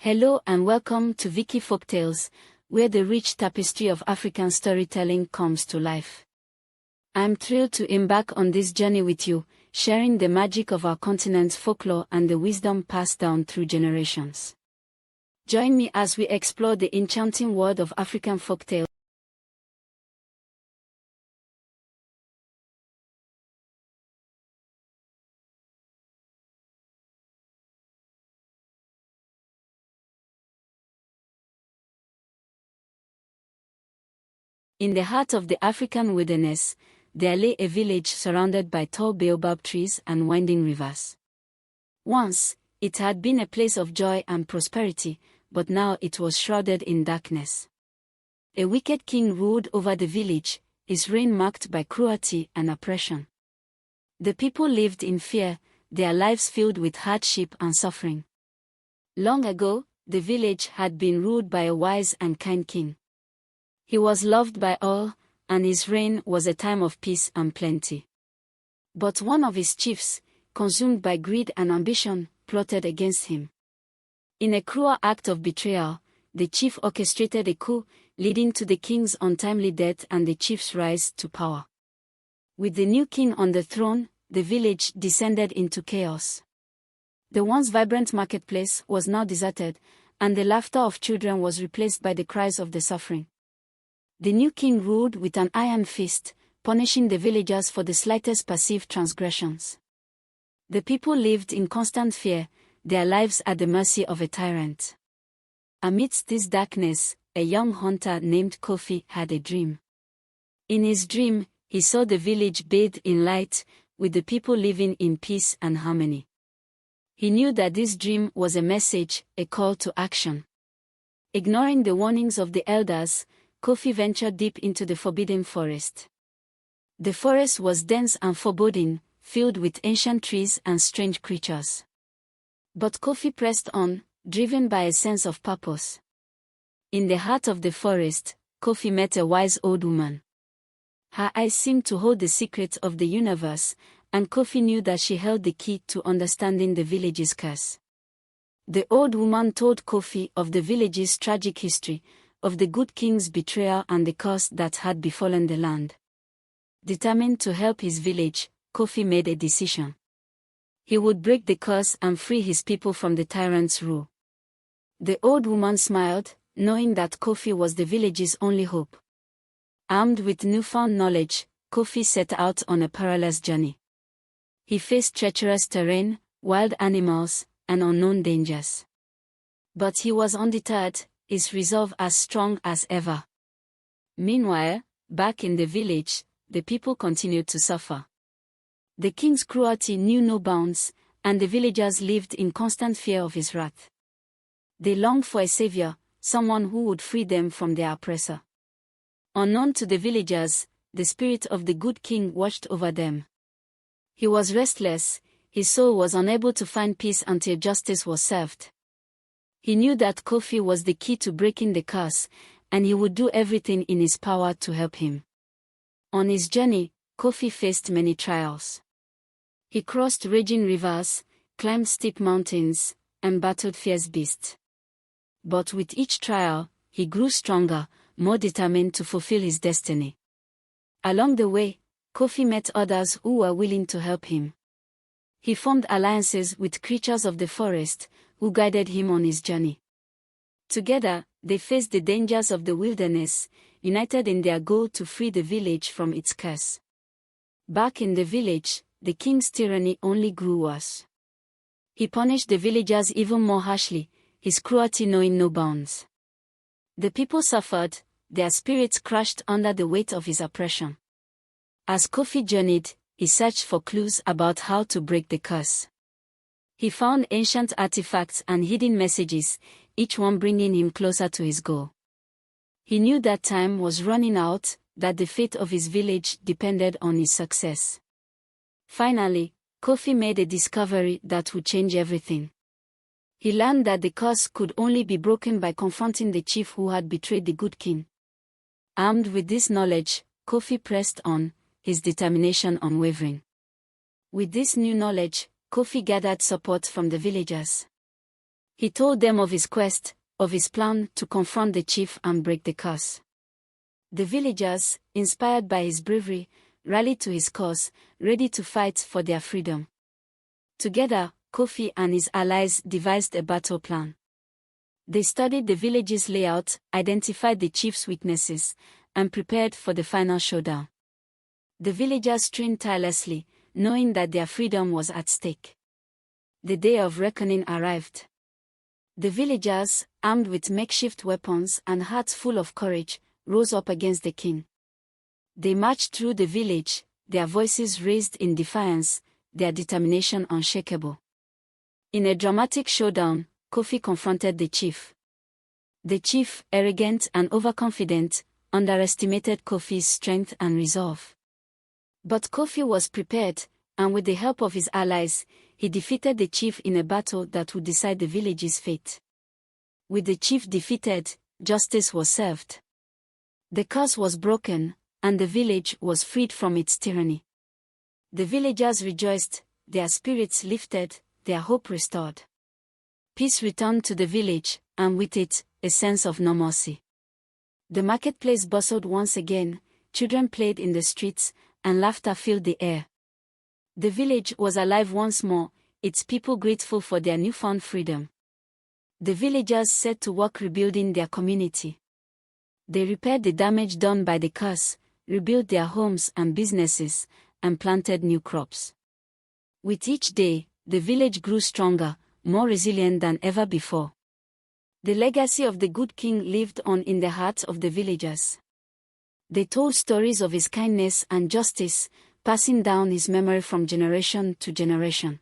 Hello and welcome to Vicky Folktales, where the rich tapestry of African storytelling comes to life. I'm thrilled to embark on this journey with you, sharing the magic of our continent's folklore and the wisdom passed down through generations. Join me as we explore the enchanting world of African folktales. In the heart of the African wilderness, there lay a village surrounded by tall baobab trees and winding rivers. Once, it had been a place of joy and prosperity, but now it was shrouded in darkness. A wicked king ruled over the village, his reign marked by cruelty and oppression. The people lived in fear, their lives filled with hardship and suffering. Long ago, the village had been ruled by a wise and kind king. He was loved by all, and his reign was a time of peace and plenty. But one of his chiefs, consumed by greed and ambition, plotted against him. In a cruel act of betrayal, the chief orchestrated a coup, leading to the king's untimely death and the chief's rise to power. With the new king on the throne, the village descended into chaos. The once vibrant marketplace was now deserted, and the laughter of children was replaced by the cries of the suffering. The new king ruled with an iron fist, punishing the villagers for the slightest perceived transgressions. The people lived in constant fear, their lives at the mercy of a tyrant. Amidst this darkness, a young hunter named Kofi had a dream. In his dream, he saw the village bathed in light, with the people living in peace and harmony. He knew that this dream was a message, a call to action. Ignoring the warnings of the elders, Kofi ventured deep into the forbidden forest. The forest was dense and foreboding, filled with ancient trees and strange creatures. But Kofi pressed on, driven by a sense of purpose. In the heart of the forest, Kofi met a wise old woman. Her eyes seemed to hold the secrets of the universe, and Kofi knew that she held the key to understanding the village's curse. The old woman told Kofi of the village's tragic history, of the good king's betrayal and the curse that had befallen the land. Determined to help his village, Kofi made a decision. He would break the curse and free his people from the tyrant's rule. The old woman smiled, knowing that Kofi was the village's only hope. Armed with newfound knowledge, Kofi set out on a perilous journey. He faced treacherous terrain, wild animals, and unknown dangers. But he was undeterred, his resolve as strong as ever. Meanwhile, back in the village, the people continued to suffer. The king's cruelty knew no bounds, and the villagers lived in constant fear of his wrath. They longed for a savior, someone who would free them from their oppressor. Unknown to the villagers, the spirit of the good king watched over them. He was restless, his soul was unable to find peace until justice was served. He knew that Kofi was the key to breaking the curse, and he would do everything in his power to help him. On his journey, Kofi faced many trials. He crossed raging rivers, climbed steep mountains, and battled fierce beasts. But with each trial, he grew stronger, more determined to fulfill his destiny. Along the way, Kofi met others who were willing to help him. He formed alliances with creatures of the forest, who guided him on his journey. Together, they faced the dangers of the wilderness, united in their goal to free the village from its curse. Back in the village, the king's tyranny only grew worse. He punished the villagers even more harshly, his cruelty knowing no bounds. The people suffered, their spirits crushed under the weight of his oppression. As Kofi journeyed, he searched for clues about how to break the curse. He found ancient artifacts and hidden messages, each one bringing him closer to his goal. He knew that time was running out, that the fate of his village depended on his success. Finally, Kofi made a discovery that would change everything. He learned that the curse could only be broken by confronting the chief who had betrayed the good king. Armed with this knowledge, Kofi pressed on, his determination unwavering. With this new knowledge, Kofi gathered support from the villagers. He told them of his quest, of his plan to confront the chief and break the curse. The villagers, inspired by his bravery, rallied to his cause, ready to fight for their freedom. Together, Kofi and his allies devised a battle plan. They studied the village's layout, identified the chief's weaknesses, and prepared for the final showdown. The villagers trained tirelessly, knowing that their freedom was at stake. The day of reckoning arrived. The villagers, armed with makeshift weapons and hearts full of courage, rose up against the king. They marched through the village, their voices raised in defiance, their determination unshakable. In a dramatic showdown, Kofi confronted the chief. The chief, arrogant and overconfident, underestimated Kofi's strength and resolve. But Kofi was prepared, and with the help of his allies, he defeated the chief in a battle that would decide the village's fate. With the chief defeated, justice was served. The curse was broken, and the village was freed from its tyranny. The villagers rejoiced, their spirits lifted, their hope restored. Peace returned to the village, and with it, a sense of normalcy. The marketplace bustled once again, children played in the streets, and laughter filled the air. The village was alive once more, its people grateful for their newfound freedom. The villagers set to work rebuilding their community. They repaired the damage done by the curse, rebuilt their homes and businesses, and planted new crops. With each day, the village grew stronger, more resilient than ever before. The legacy of the good king lived on in the hearts of the villagers. They told stories of his kindness and justice, passing down his memory from generation to generation.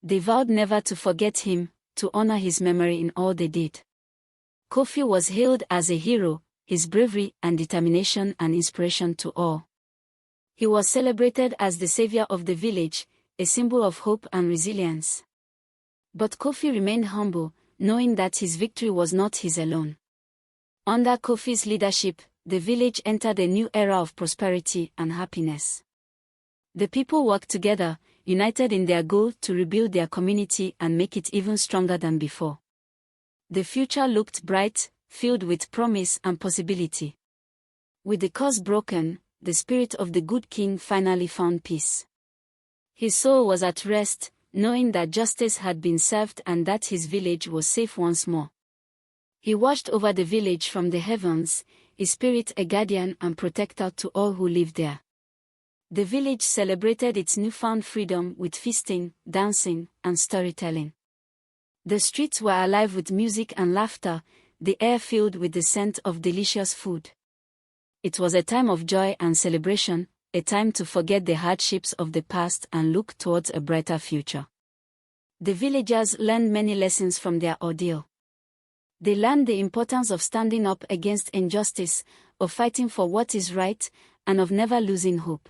They vowed never to forget him, to honor his memory in all they did. Kofi was hailed as a hero, his bravery and determination an inspiration to all. He was celebrated as the savior of the village, a symbol of hope and resilience. But Kofi remained humble, knowing that his victory was not his alone. Under Kofi's leadership, the village entered a new era of prosperity and happiness. The people worked together, united in their goal to rebuild their community and make it even stronger than before. The future looked bright, filled with promise and possibility. With the curse broken, the spirit of the good king finally found peace. His soul was at rest, knowing that justice had been served and that his village was safe once more. He watched over the village from the heavens, his spirit a guardian and protector to all who lived there. The village celebrated its newfound freedom with feasting, dancing, and storytelling. The streets were alive with music and laughter, the air filled with the scent of delicious food. It was a time of joy and celebration, a time to forget the hardships of the past and look towards a brighter future. The villagers learned many lessons from their ordeal. They learned the importance of standing up against injustice, of fighting for what is right, and of never losing hope.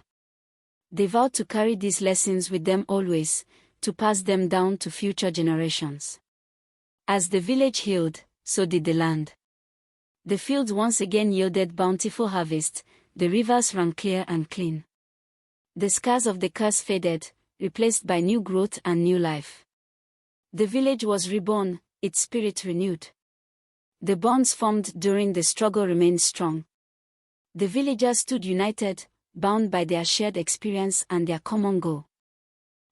They vowed to carry these lessons with them always, to pass them down to future generations. As the village healed, so did the land. The fields once again yielded bountiful harvest, the rivers ran clear and clean. The scars of the curse faded, replaced by new growth and new life. The village was reborn, its spirit renewed. The bonds formed during the struggle remained strong. The villagers stood united, bound by their shared experience and their common goal.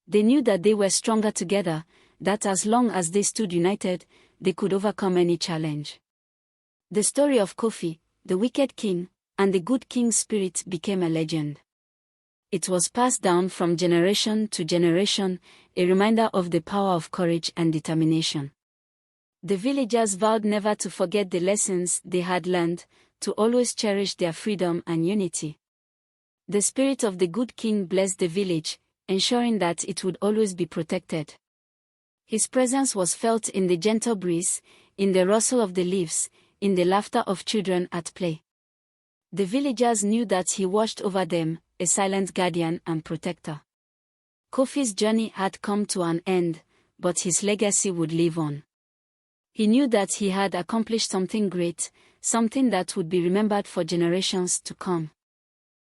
They knew that they were stronger together, that as long as they stood united, they could overcome any challenge. The story of Kofi, the wicked king, and the good king's spirit became a legend. It was passed down from generation to generation, a reminder of the power of courage and determination. The villagers vowed never to forget the lessons they had learned, to always cherish their freedom and unity. The spirit of the good king blessed the village, ensuring that it would always be protected. His presence was felt in the gentle breeze, in the rustle of the leaves, in the laughter of children at play. The villagers knew that he watched over them, a silent guardian and protector. Kofi's journey had come to an end, but his legacy would live on. He knew that he had accomplished something great, something that would be remembered for generations to come.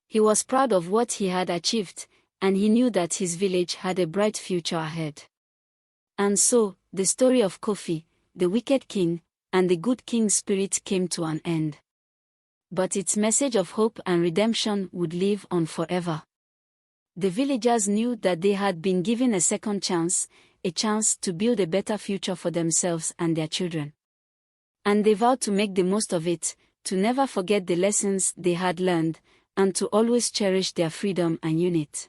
He was proud of what he had achieved, and he knew that his village had a bright future ahead. And so, the story of Kofi, the wicked king, and the good king's spirit came to an end. But its message of hope and redemption would live on forever. The villagers knew that they had been given a second chance, a chance to build a better future for themselves and their children. And they vowed to make the most of it, to never forget the lessons they had learned, and to always cherish their freedom and unity.